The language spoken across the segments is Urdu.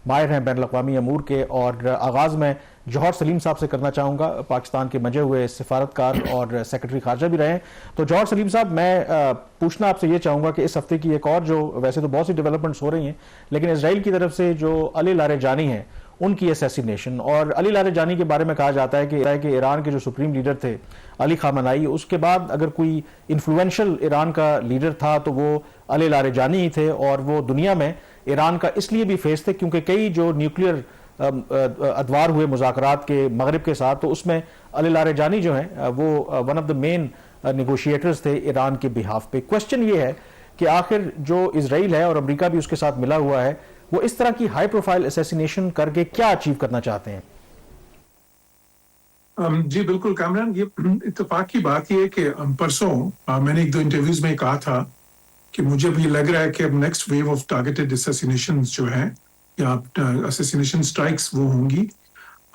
ماہر ہیں بین الاقوامی امور کے، اور آغاز میں جوہر سلیم صاحب سے کرنا چاہوں گا، پاکستان کے منجے ہوئے سفارتکار اور سیکرٹری خارجہ بھی رہے ہیں۔ تو جوہر سلیم صاحب، میں پوچھنا آپ سے یہ چاہوں گا کہ اس ہفتے کی ایک اور جو ویسے تو بہت سی ڈیولپمنٹس ہو رہی ہیں، لیکن اسرائیل کی طرف سے جو علی لاریجانی ہیں ان کی اسیسینیشن، اور علی لاریجانی کے بارے میں کہا جاتا ہے کہ ایران کے جو سپریم لیڈر تھے علی خامنائی، اس کے بعد اگر کوئی انفلوئنشل ایران کا لیڈر تھا تو وہ علی لاریجانی ہی تھے، اور وہ دنیا میں ایران کا اس لیے بھی فیس تھے کیونکہ کئی جو نیوکلیئر ادوار ہوئے مذاکرات کے مغرب کے ساتھ، تو اس میں علی لاریجانی جو ہیں وہ one of the main negotiators تھے ایران کے بہاف پہ۔ کوسچن یہ ہے کہ آخر جو اسرائیل ہے، اور امریکہ بھی اس کے ساتھ ملا ہوا ہے، وہ اس طرح کی ہائی پروفائل اسیسینیشن کر کے کیا اچیو کرنا چاہتے ہیں؟ جی بالکل کامران، یہ اتفاق کی بات یہ ہے کہ پرسوں میں نے ایک دو انٹرویوز میں کہا تھا کہ مجھے بھی لگ رہا ہے کہ اب نیکسٹ ویو آف ٹارگیٹڈ اسیسینیشنز جو ہیں یا اسیسینیشن اسٹرائکس وہ ہوں گی،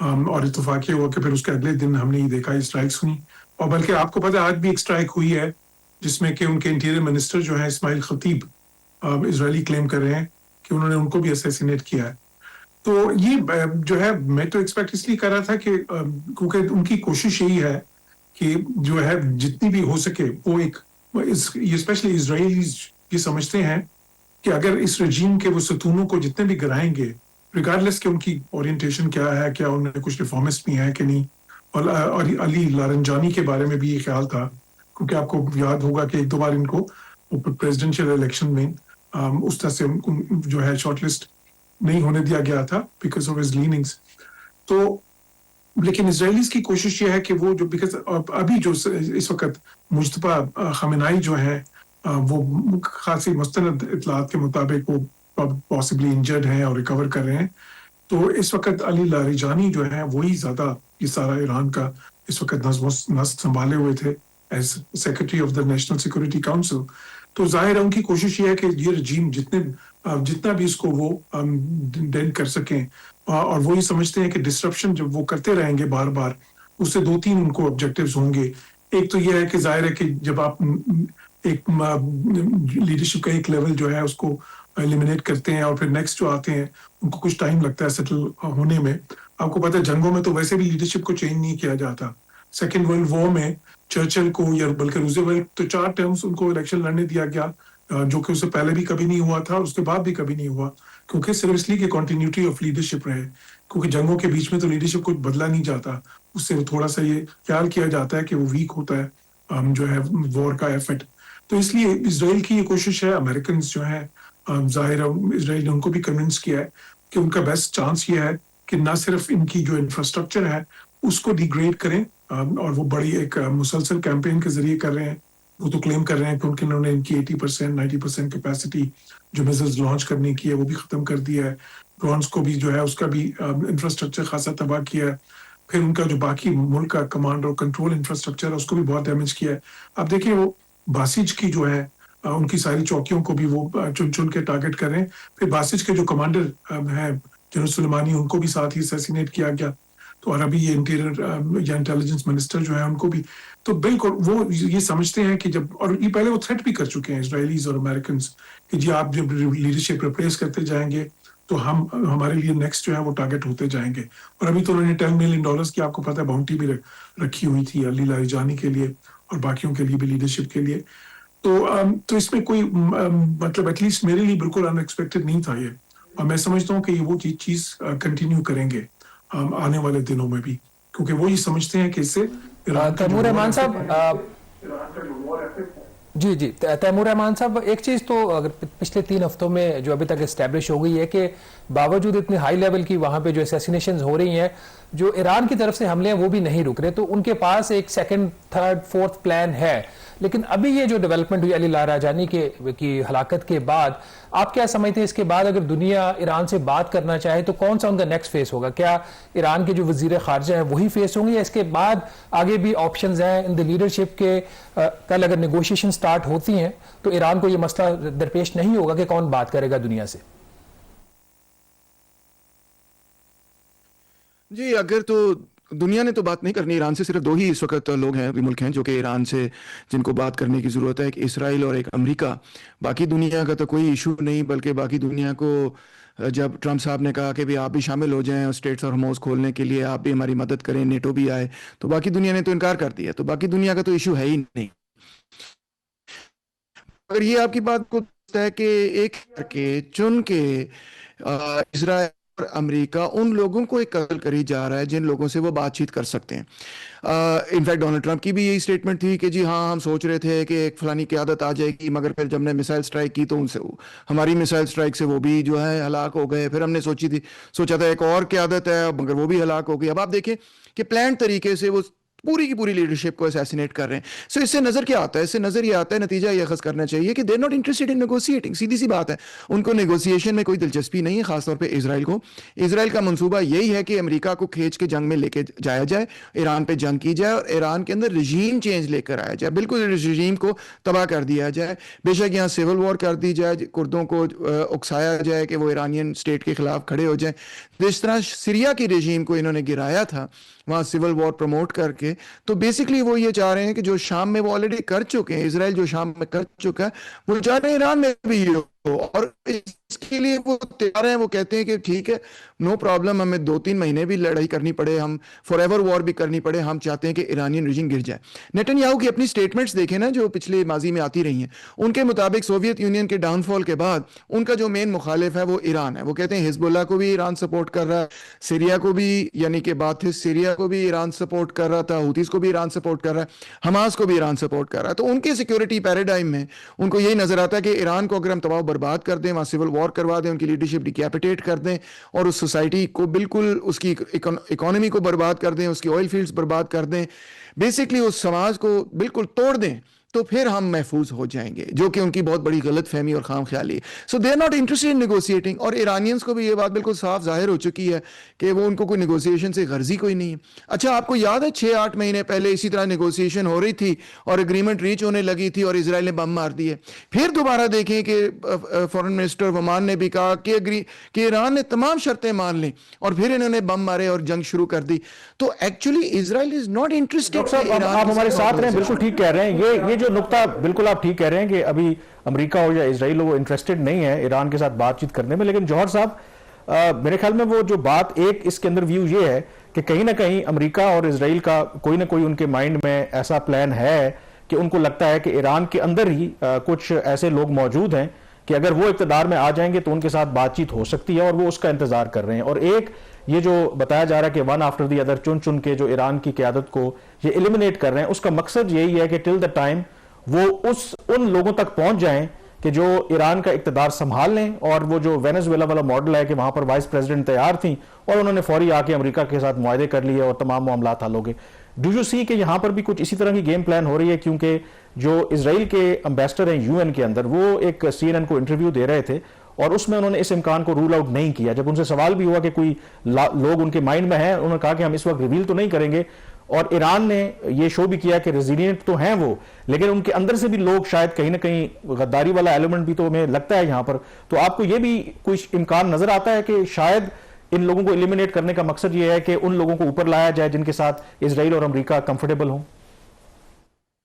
اور اتفاق یہ ہوا کہ پھر اس کے اگلے دن ہم نے یہ دیکھا یہ اسٹرائکس ہوئی، اور بلکہ آپ کو پتہ آج بھی ایک اسٹرائک ہوئی ہے جس میں کہ ان کے انٹیریئر منسٹر جو ہیں اسماعیل خطیب اسرائیلی کلیم کر رہے ہیں کہ انہوں نے ان کو بھی اسیسینیٹ کیا ہے۔ تو یہ جو ہے میں تو ایکسپیکٹ اس لیے کر رہا تھا کہ کیونکہ ان کی کوشش یہی ہے کہ جو ہے جتنی بھی ہو سکے وہ ایک اسپیشلی اسرائیلیز یہ سمجھتے ہیں کہ اگر اس رجیم کے وہ ستونوں کو جتنے بھی گرائیں گے، ریگارڈلیس کہ ان کی اورینٹیشن کیا ہے، کیا انہوں نے کچھ ریفارمسٹ بھی ہیں کہ نہیں، اور علی لارنجانی کے بارے میں بھی یہ خیال تھا، کیونکہ آپ کو یاد ہوگا کہ ایک دو بار ان کو پریزیڈنشیل الیکشن میں اس طرح سے جو ہے شارٹ لسٹ نہیں ہونے دیا گیا تھا بیکاز آف ہز لیننگز۔ تو لیکن اسرائیلیز کی کوشش یہ ہے کہ وہ جو بیکاز ابھی جو اس وقت مجتبیٰ خامنائی جو ہیں وہ خاصی مستند اطلاعات کے مطابق وہ پاسبلی انجرڈ ہیں اور ریکور کر رہے ہیں، تو اس وقت علی لاریجانی جو ہیں وہی زیادہ یہ سارا ایران کا اس وقت نظم و نسق سنبھالے ہوئے تھے as secretary of the national security council. تو ظاہر ہے ان کی کوشش یہ ہے کہ یہ رجیم جتنا بھی اس کو وہ ڈینٹ کر سکیں، اور وہ یہ سمجھتے ہیں کہ ڈسرپشن جب وہ کرتے رہیں گے بار بار، اس سے دو تین ان کو آبجیکٹیوز ہوں گے۔ ایک تو یہ ہے کہ ظاہر ہے کہ جب آپ ایک لیڈرشپ کا ایک لیول جو ہے اس کو ایلیمنیٹ کرتے ہیں اور پھر نیکسٹ جو آتے ہیں ان کو کچھ ٹائم لگتا ہے سیٹل ہونے میں۔ آپ کو پتہ ہے جنگوں میں تو ویسے بھی لیڈرشپ کو چینج نہیں کیا جاتا۔ سیکنڈ ورلڈ وار میں چرچل کو یا بلکہ روزویلٹ تو 4 ٹرمز ان کو الیکشن لڑنے دیا گیا، جو کہ اس سے پہلے بھی کبھی نہیں ہوا تھا اور اس کے بعد بھی کبھی نہیں ہوا، کیونکہ صرف اس لیے کہ کنٹینیوٹی آف لیڈرشپ رہے، کیونکہ جنگوں کے بیچ میں تو لیڈرشپ کچھ بدلا نہیں جاتا، اس سے تھوڑا سا یہ خیال کیا جاتا ہے کہ وہ ویک ہوتا ہے جو ہے وار کا ایفٹ۔ تو اس لیے اسرائیل کی یہ کوشش ہے، امریکنز جو ہیں ظاہر ہے اسرائیل نے ان کو بھی کنونس کیا ہے کہ ان کا بیسٹ چانس یہ ہے کہ نہ صرف ان کی جو انفراسٹرکچر ہے اس کو ڈیگریڈ کریں، اور وہ بڑی ایک مسلسل کیمپین کے ذریعے کر رہے ہیں۔ وہ تو کلیم کر رہے ہیں کہ انہوں نے ان کی 80% 90% کیپیسٹی جو میزلز لانچ کرنے کی ہے وہ بھی ختم کر دیا ہے، ڈرونز کو بھی جو ہے اس کا بھی انفراسٹرکچر خاصا تباہ کیا ہے، پھر ان کا جو باقی ملک کا کمانڈ اور کنٹرول انفراسٹرکچر ہے اس کو بھی بہت ڈیمیج کیا ہے۔ اب دیکھیں وہ باسج کی جو ہے ان کی ساری چوکیوں کو بھی وہ چن چن کے ٹارگٹ کر رہے ہیں، پھر باسج کے جو کمانڈر ہیں جنرل سلیمانی ان کو بھی ساتھ ہی اسیسینیٹ کیا گیا، تو اور ابھی یہ انٹیریئر یا انٹیلیجنس منسٹر جو ہے ان کو بھی، تو بالکل وہ یہ سمجھتے ہیں کہ جب، اور یہ پہلے وہ تھریٹ بھی کر چکے ہیں اسرائیلیز اور امریکنز کہ جی آپ جب لیڈرشپ ریپلیس کرتے جائیں گے تو ہمارے لیے نیکسٹ جو ہے وہ ٹارگٹ ہوتے جائیں گے، اور ابھی تو انہوں نے $10 ملین کی آپ کو پتہ ہے باؤنٹی بھی رکھی ہوئی تھی علی لاریجانی کے لیے اور باقیوں کے لیے بھی لیڈرشپ کے لیے۔ تو اس میں کوئی مطلب ایٹ لیسٹ میرے لیے بالکل ان ایکسپیکٹڈ نہیں تھا یہ، اور میں سمجھتا ہوں کہ یہ وہ چیز کنٹینیو کریں گے آنے والے دنوں میں بھی، کیونکہ وہ یہ سمجھتے ہیں کہ اس سے تیمور رحمان صاحب جی تیمور رحمان صاحب، ایک چیز تو اگر پچھلے 3 ہفتوں میں جو ابھی تک اسٹیبلش ہو گئی ہے کہ باوجود اتنے ہائی لیول کی وہاں پہ جو اسیسینیشنز ہو رہی ہیں، جو ایران کی طرف سے حملے ہیں وہ بھی نہیں رک رہے، تو ان کے پاس ایک سیکنڈ تھرڈ فورتھ پلان ہے۔ لیکن ابھی یہ جو ڈیولپمنٹ ہوئی علی لاریجانی کی ہلاکت کے بعد، آپ کیا سمجھتے ہیں اس کے بعد اگر دنیا ایران سے بات کرنا چاہے تو کون سا ان کا نیکسٹ فیس ہوگا؟ کیا ایران کے جو وزیر خارجہ ہیں وہی فیس ہوں گے، یا اس کے بعد آگے بھی آپشنز ہیں ان دی لیڈرشپ کے؟ کل اگر نیگوشیشن سٹارٹ ہوتی ہیں تو ایران کو یہ مسئلہ درپیش نہیں ہوگا کہ کون بات کرے گا دنیا سے؟ جی اگر تو دنیا نے تو بات نہیں کرنی ایران سے. صرف دو ہی اس وقت لوگ ہیں, ملک ہیں جو کہ ایران سے جن کو بات کرنے کی ضرورت ہے, ایک اسرائیل اور ایک امریکہ. باقی دنیا کا تو کوئی ایشو نہیں, بلکہ باقی دنیا کو جب ٹرمپ صاحب نے کہا کہ بھی آپ بھی شامل ہو جائیں اسٹیٹس اور ہارموز کھولنے کے لیے, آپ بھی ہماری مدد کریں, نیٹو بھی آئے, تو باقی دنیا نے تو انکار کر دیا. تو باقی دنیا کا تو ایشو ہے ہی نہیں. اگر یہ آپ کی بات کو ہے کہ ایک کے چن کے اسرائیل اور امریکہ ان لوگوں کو ایک قتل کری جا رہا ہے جن لوگوں سے وہ بات چیت کر سکتے ہیں. انفیکٹ ڈونلڈ ٹرمپ کی بھی یہی سٹیٹمنٹ تھی کہ جی ہاں ہم سوچ رہے تھے کہ ایک فلانی قیادت آ جائے گی, مگر پھر جب نے میسائل سٹرائک کی تو ان سے ہماری میسائل سٹرائک سے وہ بھی جو ہے ہلاک ہو گئے. پھر ہم نے سوچا تھا ایک اور قیادت ہے, مگر وہ بھی ہلاک ہو گئی. اب آپ دیکھیں کہ پلانڈ طریقے سے وہ پوری کی پوری لیڈرشپ کو اسیسینیٹ کر رہے ہیں. سو اس سے نظر کیا آتا ہے؟ اس سے نظر یہ آتا ہے, نتیجہ یہ اخذ کرنا چاہیے کہ they are not interested in negotiating. سیدھی سی بات ہے, ان کو نیگوشیشن میں کوئی دلچسپی نہیں ہے, خاص طور پہ اسرائیل کو. اسرائیل کا منصوبہ یہی ہے کہ امریکہ کو کھینچ کے جنگ میں لے کے جایا جائے, ایران پہ جنگ کی جائے اور ایران کے اندر رجیم چینج لے کر آیا جائے, بالکل رجیم کو تباہ کر دیا جائے. بے شک یہاں سول وار کر دی جائے, کردوں کو اکسایا جائے کہ وہ ایرانین اسٹیٹ کے خلاف کھڑے ہو جائیں. جس طرح سیریا کی رجیم کو انہوں نے گرایا تھا وہاں سول وار پروموٹ کر کے, تو بیسکلی وہ یہ چاہ رہے ہیں کہ جو شام میں وہ آلریڈی کر چکے ہیں, اسرائیل جو شام میں کر چکا ہے وہ چاہ رہے ہیں ایران میں بھی یہ ہو, اور اس کے لیے وہ تیار ہیں. وہ کہتے ہیں کہ ٹھیک ہے, نو پرابلم, ہمیں 2-3 مہینے بھی لڑائی کرنی پڑے, ہم فار ایور وار بھی کرنی پڑے, ہم چاہتے ہیں کہ ایرانین رجیم گر جائے. نیتن یاہو کی اپنی سٹیٹمنٹس دیکھیں نا جو پچھلے ماضی میں آتی رہی ہیں, ان کے مطابق سوویت یونین کے ڈاؤن فال کے بعد ان کا جو مین مخالف ہے وہ ایران ہے. وہ کہتے ہیں حزب اللہ کو بھی ایران سپورٹ کر رہا ہے, سیریا کو بھی, یعنی کہ بات ہے سیریا کو بھی ایران سپورٹ کر رہا تھا, ہوتیز کو بھی ایران سپورٹ کر رہا ہے, حماس کو بھی ایران سپورٹ کر رہا ہے. تو ان کے سیکیورٹی پیراڈائم میں ان کو یہی نظر آتا ہے کہ ایران کو اگر ہم تباہ برباد کر دیں, وہاں سول وار کروا دیں, ان کی لیڈرشپ ڈیکیپیٹیٹ کر دیں اور اس سوسائٹی کو بالکل اس کی اکانومی کو برباد کر دیں, اس کی آئل فیلڈز برباد کر دیں, بیسکلی اس سماج کو بالکل توڑ دیں, تو پھر ہم محفوظ ہو جائیں گے, جو کہ ان کی بہت بڑی غلط فہمی اور خام خیالی ہے. So they are not interested in negotiating. اور ایرانینس کو بھی یہ بات بالکل صاف ظاہر ہو چکی ہے کہ وہ ان کو کوئی نیگوشیشن سے غرضی کوئی نہیں ہے. اچھا آپ کو یاد ہے 6-8 مہینے پہلے اسی طرح نیگوشیشن ہو رہی تھی اور اگریمنٹ ریچ ہونے لگی تھی اور اسرائیل نے بم مار دیے. پھر دوبارہ دیکھیں کہ فارن منسٹر ومان نے بھی کہا کہ ایران نے تمام شرطیں مان لیں, اور پھر انہوں نے بم مارے اور جنگ شروع کر دی. تو actually Israel is not interested. آپ ہمارے ساتھ رہیں, بالکل ٹھیک کہہ رہے ہیں. یہ جو نقطہ بالکل آپ ٹھیک کہہ رہے ہیں کہ ابھی امریکہ ہو یا اسرائیل ہو وہ انٹرسٹڈ نہیں ہے ایران کے ساتھ بات چیت کرنے میں. لیکن جوہر صاحب میرے خیال میں وہ جو بات ایک اس کے اندر ویو یہ ہے کہ کہیں نہ کہیں امریکہ اور اسرائیل کا کوئی نہ کوئی ان کے مائنڈ میں ایسا پلان ہے کہ ان کو لگتا ہے کہ ایران کے اندر ہی کچھ ایسے لوگ موجود ہیں کہ اگر وہ اقتدار میں آ جائیں گے تو ان کے ساتھ بات چیت ہو سکتی ہے, اور وہ اس کا انتظار کر رہے ہیں. اور ایک یہ جو بتایا جا رہا ہے کہ ون آفٹر دی ادر چن چن کے جو ایران کی قیادت کو یہ ایلیمنیٹ کر رہے ہیں, اس کا مقصد یہی ہے کہ ٹل دا ٹائم وہ ان لوگوں تک پہنچ جائیں کہ جو ایران کا اقتدار سنبھال لیں. اور وہ جو وینزویلا والا ماڈل ہے کہ وہاں پر وائس پریزیڈنٹ تیار تھیں اور انہوں نے فوری آ کے امریکہ کے ساتھ معاہدے کر لیے اور تمام معاملات حل ہو گئے. ڈو یو سی کہ یہاں پر بھی کچھ اسی طرح کی گیم پلان ہو رہی ہے؟ کیونکہ جو اسرائیل کے امبیسڈر ہیں یو این کے اندر, وہ ایک سی این این کو انٹرویو دے رہے تھے اور اس میں انہوں نے اس امکان کو رول آؤٹ نہیں کیا. جب ان سے سوال بھی ہوا کہ کوئی لوگ ان کے مائنڈ میں ہیں, انہوں نے کہا کہ ہم اس وقت ریویل تو نہیں کریں گے. اور ایران نے یہ شو بھی کیا کہ ریزیلینٹ تو ہیں وہ, لیکن ان کے اندر سے بھی لوگ شاید کہیں نہ کہیں غداری والا ایلیمنٹ بھی تو ہمیں لگتا ہے یہاں پر. تو آپ کو یہ بھی کچھ امکان نظر آتا ہے کہ شاید ان لوگوں کو ایلیمنیٹ کرنے کا مقصد یہ ہے کہ ان لوگوں کو اوپر لایا جائے جن کے ساتھ اسرائیل اور امریکہ کمفرٹیبل ہوں؟